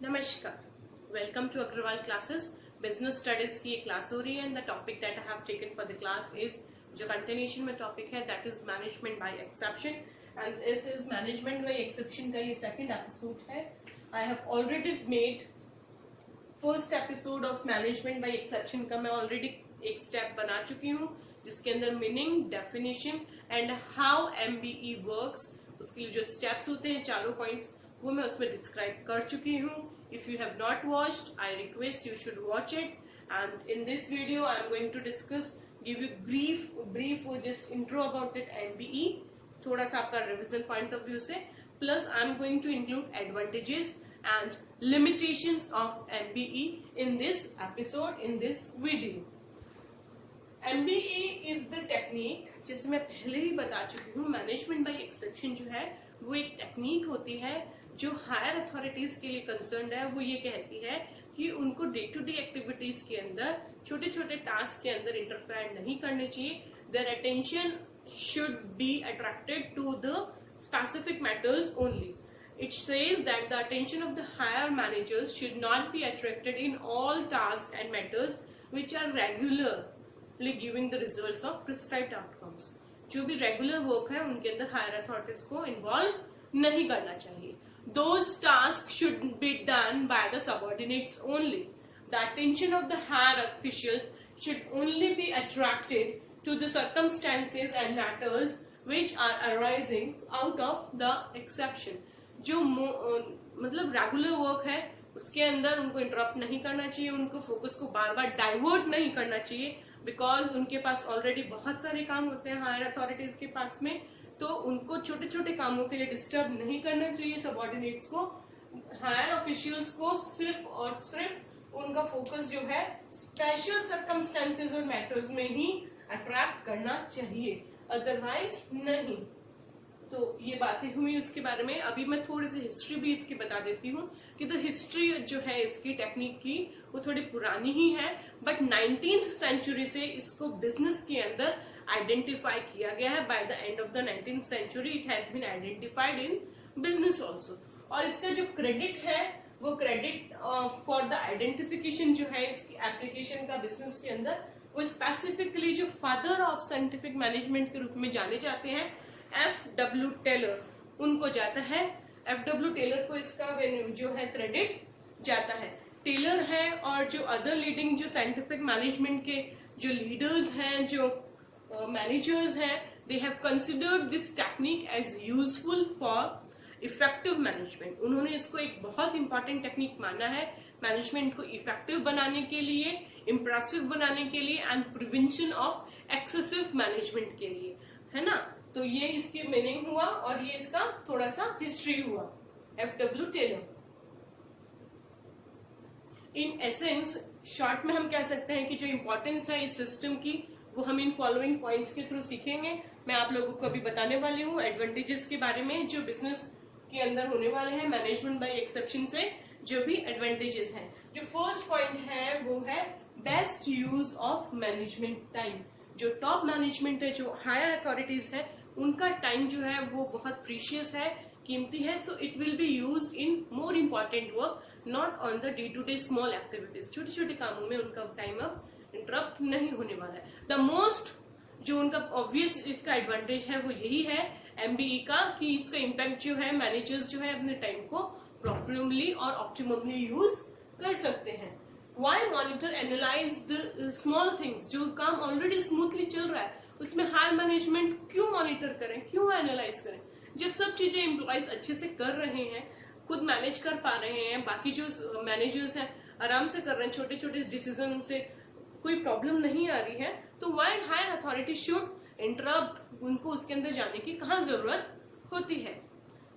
नमस्कार, welcome to Agarwal classes. Business studies की ये क्लास हो रही है and the topic that I have taken for the class is जो कंटिन्यूएशन में टॉपिक है that is management by exception and this is management by exception का ये सेकंड एपिसोड है। I have already made first episode of management by exception का मैं already एक step बना चुकी हूँ जिसके अंदर meaning, definition and how MBE works, उसके लिए जो स्टेप्स होते हैं चारों पॉइंट्स वो मैं उसमें डिस्क्राइब कर चुकी हूँ। If you have not watched, I request you should watch it. And in this video, I am going to discuss, give you brief or just intro about that MBE, थोड़ा सा आपका revision point of view से. Plus, I am going to include advantages and limitations of MBE in this episode, in this video. MBE is the technique, जैसे मैं पहले ही बता चुकी हूँ, मैनेजमेंट बाय एक्सेप्शन जो है वो एक टेक्निक होती है जो हायर अथॉरिटीज के लिए कंसर्न है। वो ये कहती है कि उनको डे टू डे एक्टिविटीज के अंदर छोटे छोटे टास्क के अंदर इंटरफेयर नहीं करने चाहिए। Their attention should be attracted to the specific matters only. It says that the attention of the higher managers should not be attracted in all tasks and matters which are regularly giving the results of prescribed outcomes. जो भी regular work है उनके अंदर higher authorities को involve नहीं करना चाहिए। Those tasks should be done by the subordinates only. The attention of the higher officials should only be attracted to the circumstances and matters which are arising out of the exception. जो मतलब regular work है उसके अंदर उनको interrupt नहीं करना चाहिए, उनको फोकस को बार बार डाइवर्ट नहीं करना चाहिए, बिकॉज उनके पास ऑलरेडी बहुत सारे काम होते हैं हायर अथॉरिटीज के पास में, तो उनको छोटे छोटे कामों के लिए डिस्टर्ब नहीं करना चाहिए। सबऑर्डिनेट्स को, हायर ऑफिशियल्स को सिर्फ और सिर्फ उनका फोकस जो है स्पेशल सर्कमस्टेंसेस और मैटर्स में ही अट्रैक्ट करना चाहिए, अदरवाइज नहीं। तो ये बातें हुई उसके बारे में। अभी मैं थोड़ी सी हिस्ट्री भी इसकी बता देती हूँ कि द हिस्ट्री जो है इसकी टेक्निक की वो थोड़ी पुरानी ही है, बट 19th सेंचुरी से इसको बिजनेस के अंदर आइडेंटिफाई किया गया है। By the end of the 19th century it has been identified in business also. और इसका जो क्रेडिट है वो क्रेडिट फॉर द आइडेंटिफिकेशन जो है इसकी एप्लीकेशन का बिजनेस के अंदर, वो स्पेसिफिकली जो फादर ऑफ साइंटिफिक मैनेजमेंट के रूप में जाने जाते हैं F.W. टेलर, उनको जाता है। F.W. टेलर को इसका जो है क्रेडिट जाता है। टेलर है और जो अदर लीडिंग जो साइंटिफिक मैनेजमेंट के जो लीडर्स हैं, जो मैनेजर्स हैं, they have considered this technique as useful for effective management. उन्होंने इसको एक बहुत इंपॉर्टेंट टेक्निक माना है मैनेजमेंट को इफेक्टिव बनाने के लिए, इम्प्रेसिव बनाने के लिए and prevention of excessive management के लिए, है ना। तो ये इसकी मीनिंग हुआ और ये इसका थोड़ा सा हिस्ट्री हुआ। F.W. Taylor in essence, short में हम कह सकते हैं कि जो इंपॉर्टेंस है इस सिस्टम की वो हम इन फॉलोइंग पॉइंट्स के थ्रू सीखेंगे। मैं आप लोगों को अभी बताने वाली हूँ एडवांटेजेस के बारे में जो बिजनेस के अंदर होने वाले हैं मैनेजमेंट बाय एक्सेप्शन से, जो भी एडवांटेजेस हैं। जो फर्स्ट पॉइंट है वो है best use of management time. जो टॉप मैनेजमेंट है, जो हायर अथॉरिटीज है, उनका टाइम जो है वो बहुत प्रीशियस है, कीमती है। So it will be used in more important work, not on the day to day small activities. छोटे छोटे कामों में उनका टाइम अब इंटरप्ट नहीं होने वाला है। द मोस्ट जो उनका ऑब्वियस इसका एडवांटेज है वो यही है एमबीई का, कि इसका इम्पैक्ट जो है मैनेजर्स जो है अपने टाइम को प्रॉपरली और ऑप्टिममली यूज कर सकते हैं। Why monitor analyze the small things? जो काम ऑलरेडी स्मूथली चल रहा है उसमें हायर मैनेजमेंट क्यों मॉनिटर करें, क्यों एनालाइज करें, जब सब चीजें एम्प्लॉयज अच्छे से कर रहे हैं, खुद मैनेज कर पा रहे हैं, बाकी जो मैनेजर्स हैं आराम से कर रहे हैं, छोटे छोटे डिसीजन से कोई प्रॉब्लम नहीं आ रही है, तो why higher authority should interrupt, उनको उसके अंदर जाने की कहाँ जरूरत होती है।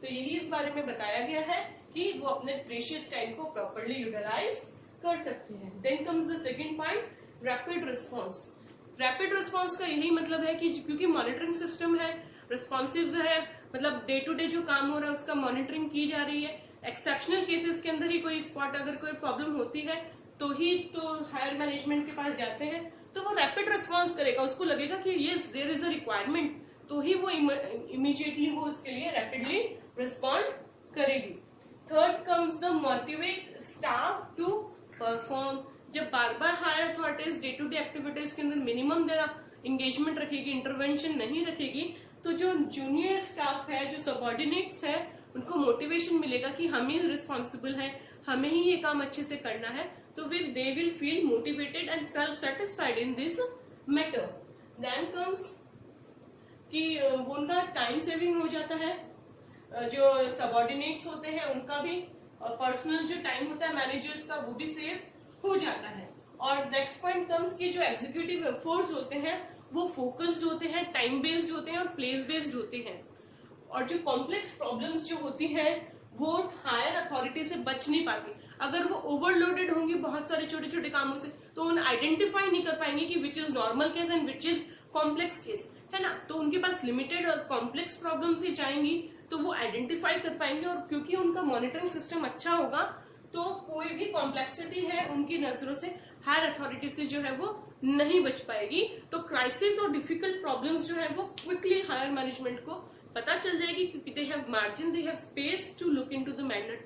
तो यही इस बारे में बताया गया है कि वो अपने प्रेशियस टाइम को प्रॉपरली यूटिलाइज कर सकते हैं। Then comes the second point, rapid response. Rapid response का यही मतलब है कि क्योंकि मॉनिटरिंग सिस्टम है, रिस्पॉन्सिव है, मतलब डे टू डे जो काम हो रहा है उसका मॉनिटरिंग की जा रही है। एक्सेप्शनल केसेस के अंदर ही कोई स्पॉट अगर कोई प्रॉब्लम होती है तो ही तो हायर मैनेजमेंट के पास जाते हैं, तो वो रैपिड रिस्पॉन्स करेगा। उसको लगेगा कि yes there is a requirement, तो ही वो इमीडिएटली वो उसके लिए रैपिडली रिस्पॉन्ड करेगी। Third comes the motivate staff to perform. जब बार बार higher authorities day to day activities के अंदर मिनिमम देरा इंगेजमेंट रखेगी, इंटरवेंशन नहीं रखेगी, तो जो जूनियर स्टाफ है, जो सबऑर्डिनेट्स है, उनको मोटिवेशन मिलेगा कि हम ही रिस्पॉन्सिबल है, हमें ही ये काम अच्छे से करना है, तो फिर they will feel motivated and self satisfied in this matter. Then comes कि उनका टाइम सेविंग हो जाता है, जो सबऑर्डिनेट्स होते हैं उनका भी, और पर्सनल जो टाइम होता है मैनेजर्स का वो भी सेव हो जाता है। और नेक्स्ट पॉइंट कम्स कि जो एग्जीक्यूटिव एफर्ट्स होते हैं वो फोकस्ड होते हैं, टाइम बेस्ड होते हैं और प्लेस बेस्ड होते हैं। और जो कॉम्प्लेक्स प्रॉब्लम्स जो होती हैं वो हायर अथॉरिटी से बच नहीं पाती। अगर वो ओवरलोडेड होंगी बहुत सारे छोटे छोटे कामों से, तो उन आइडेंटिफाई नहीं कर पाएंगे कि which is normal case and which is complex case, है ना। तो उनके पास लिमिटेड और कॉम्प्लेक्स प्रॉब्लम्स ही जाएंगी तो वो आइडेंटिफाई कर पाएंगे, और क्योंकि उनका मॉनिटरिंग सिस्टम अच्छा होगा तो कोई भी कॉम्प्लेक्सिटी है उनकी नजरों से हायर अथॉरिटी से जो है वो नहीं बच पाएगी। तो क्राइसिस और डिफिकल्ट प्रॉब्लम्स जो है वो क्विकली हायर मैनेजमेंट को पता चल जाएगी, क्योंकि they have margin, they have space to look into the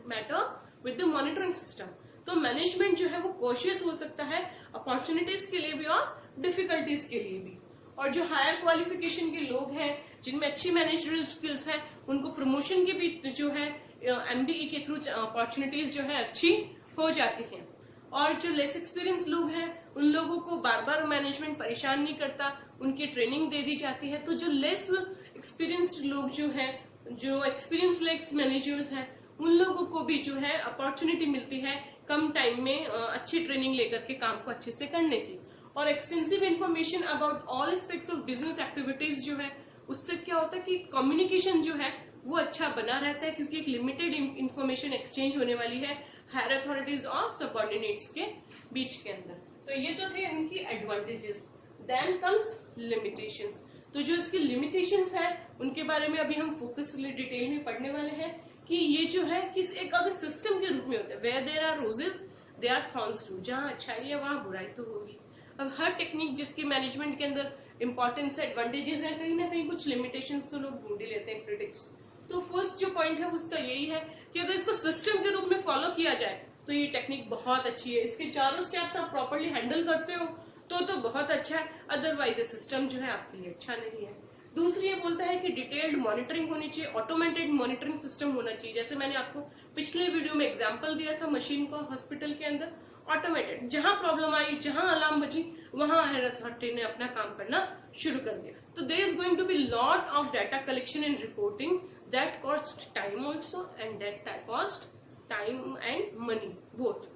matter with the monitoring system. तो मैनेजमेंट जो है वो कॉशियस हो सकता है अपॉर्चुनिटीज के लिए भी और डिफिकल्टीज के लिए भी। और जो हायर क्वालिफिकेशन के लोग हैं जिनमें अच्छी मैनेजरियल स्किल्स हैं, उनको प्रमोशन की भी जो है एमबीई के थ्रू अपॉर्चुनिटीज जो है अच्छी हो जाती हैं। और जो लेस एक्सपीरियंस लोग हैं उन लोगों को बार बार मैनेजमेंट परेशान नहीं करता, उनकी ट्रेनिंग दे दी जाती है। तो जो लेस एक्सपीरियंस्ड लोग जो हैं, जो एक्सपीरियंस लेस मैनेजर्स हैं, उन लोगों को भी जो है अपॉर्चुनिटी मिलती है कम टाइम में अच्छी ट्रेनिंग लेकर के काम को अच्छे से करने की। और extensive information about all aspects of business activities जो है, उससे क्या होता है कि कम्युनिकेशन जो है वो अच्छा बना रहता है, क्योंकि एक लिमिटेड इंफॉर्मेशन एक्सचेंज होने वाली है हायर अथॉरिटीज और सबऑर्डिनेट्स के बीच के अंदर। तो ये तो थे इनकी एडवांटेजेस। Then comes limitations. तो जो इसकी लिमिटेशंस है उनके बारे में अभी हम फोकसली डिटेल में पढ़ने वाले हैं कि ये जो है किस एक अगर सिस्टम के रूप में होता है, where there are roses there are thorns too, जहां अच्छाई है वहां बुराई तो होगी। अब हर टेक्निक जिसकी मैनेजमेंट के अंदर इंपॉर्टेंस है, एडवांटेजेस है, कहीं ना कहीं कुछ लिमिटेशंस तो लोग ढूंढ ही लेते हैं क्रिटिक्स। तो फर्स्ट जो पॉइंट है उसका यही है कि अगर इसको सिस्टम के रूप में फॉलो किया जाए तो ये टेक्निक बहुत अच्छी है। इसके चारों स्टेप्स आप प्रॉपर्ली हैंडल करते हो तो बहुत अच्छा है, अदरवाइज ये सिस्टम जो है आपके लिए अच्छा नहीं है। दूसरी ये बोलता है कि डिटेल्ड मॉनिटरिंग होनी चाहिए, ऑटोमेटेड मॉनिटरिंग सिस्टम होना चाहिए। जैसे मैंने आपको पिछले वीडियो में एग्जांपल दिया था मशीन का, हॉस्पिटल के अंदर ऑटोमेटेड, जहां प्रॉब्लम आई, जहां अलार्म बजी, वहां हायर अथॉरिटी ने अपना काम करना शुरू कर दिया। तो there is going to be lot of data collection and reporting that cost time also, and that cost time and money both.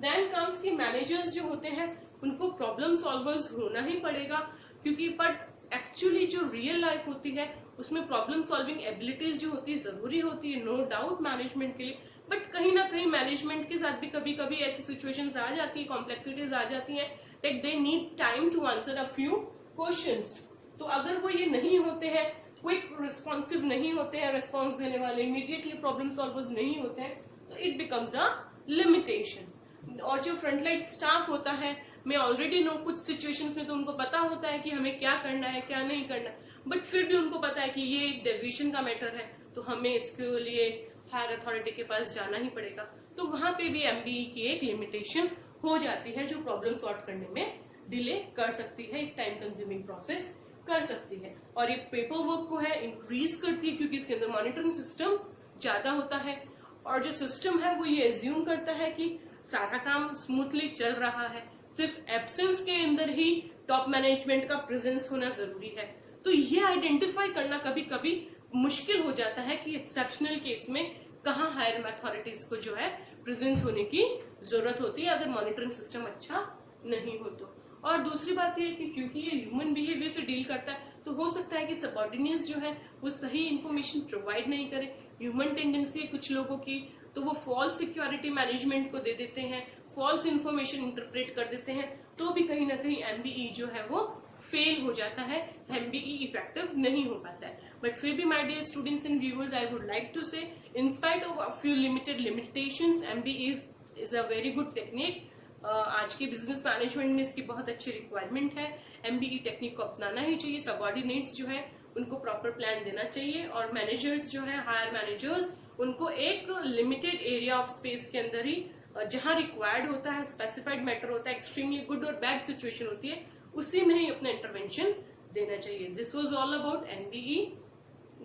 Then comes की मैनेजर्स जो होते हैं उनको प्रॉब्लम सॉल्वर्स होना ही पड़ेगा, क्योंकि बट एक्चुअली जो रियल लाइफ होती है उसमें प्रॉब्लम सॉल्विंग एबिलिटीज जो होती है जरूरी होती है, नो डाउट मैनेजमेंट के लिए। बट कहीं ना कहीं मैनेजमेंट के साथ भी कभी कभी ऐसी सिचुएशंस आ जाती है, कॉम्प्लेक्सिटीज आ जाती है that they need time to answer a few questions. तो अगर वो ये नहीं होते हैं, क्विक रिस्पॉन्सिव नहीं होते हैं, रिस्पॉन्स देने वाले इमीडिएटली प्रॉब्लम सॉल्वर्स नहीं होते हैं, तो इट बिकम्स अ लिमिटेशन। और जो फ्रंटलाइन स्टाफ होता है, मैं ऑलरेडी नो कुछ सिचुएशंस में तो उनको पता होता है कि हमें क्या करना है क्या नहीं करना, बट फिर भी उनको पता है कि ये एक डेविएशन का मैटर है तो हमें इसके लिए हायर अथॉरिटी के पास जाना ही पड़ेगा। तो वहां पे भी एमबीई की एक लिमिटेशन हो जाती है जो प्रॉब्लम सॉल्व करने में डिले कर सकती है, एक टाइम कंज्यूमिंग प्रोसेस कर सकती है। और ये पेपर वर्क को है इंक्रीज करती है, क्योंकि इसके अंदर मॉनिटरिंग सिस्टम ज्यादा होता है। और जो सिस्टम है वो ये एज्यूम करता है कि सारा काम स्मूथली चल रहा है, सिर्फ एब्सेंस के अंदर ही टॉप मैनेजमेंट का प्रेजेंस होना जरूरी है। तो ये आइडेंटिफाई करना कभी कभी मुश्किल हो जाता है कि एक्सेप्शनल केस में कहाँ हायर अथॉरिटीज को जो है प्रेजेंस होने की जरूरत होती है अगर मॉनिटरिंग सिस्टम अच्छा नहीं हो तो। और दूसरी बात यह कि क्योंकि ये ह्यूमन बिहेवियर से डील करता है तो हो सकता है कि सबऑर्डिनेट्स जो है वो सही इन्फॉर्मेशन प्रोवाइड नहीं करे। ह्यूमन टेंडेंसी है कुछ लोगों की, तो वो फॉल्स सिक्योरिटी मैनेजमेंट को दे देते हैं, फॉल्स इन्फॉर्मेशन इंटरप्रेट कर देते हैं, तो भी कहीं ना कहीं एमबीई जो है वो फेल हो जाता है, एमबीई इफेक्टिव नहीं हो पाता है। बट फिर भी my dear students and viewers, I would like to say in spite of a few limited limitations, MBE is a very good technique. आज के बिजनेस मैनेजमेंट में इसकी बहुत अच्छी रिक्वायरमेंट है। एमबीई टेक्निक को अपनाना ही चाहिए। सबऑर्डिनेट्स जो है उनको प्रॉपर प्लान देना चाहिए, और मैनेजर्स जो है हायर मैनेजर्स उनको एक लिमिटेड एरिया ऑफ स्पेस के अंदर ही जहां रिक्वायर्ड होता है, स्पेसिफाइड मैटर होता है, एक्सट्रीमली गुड और बैड सिचुएशन होती है, उसी में ही अपना इंटरवेंशन देना चाहिए। This was all about NDE.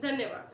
धन्यवाद।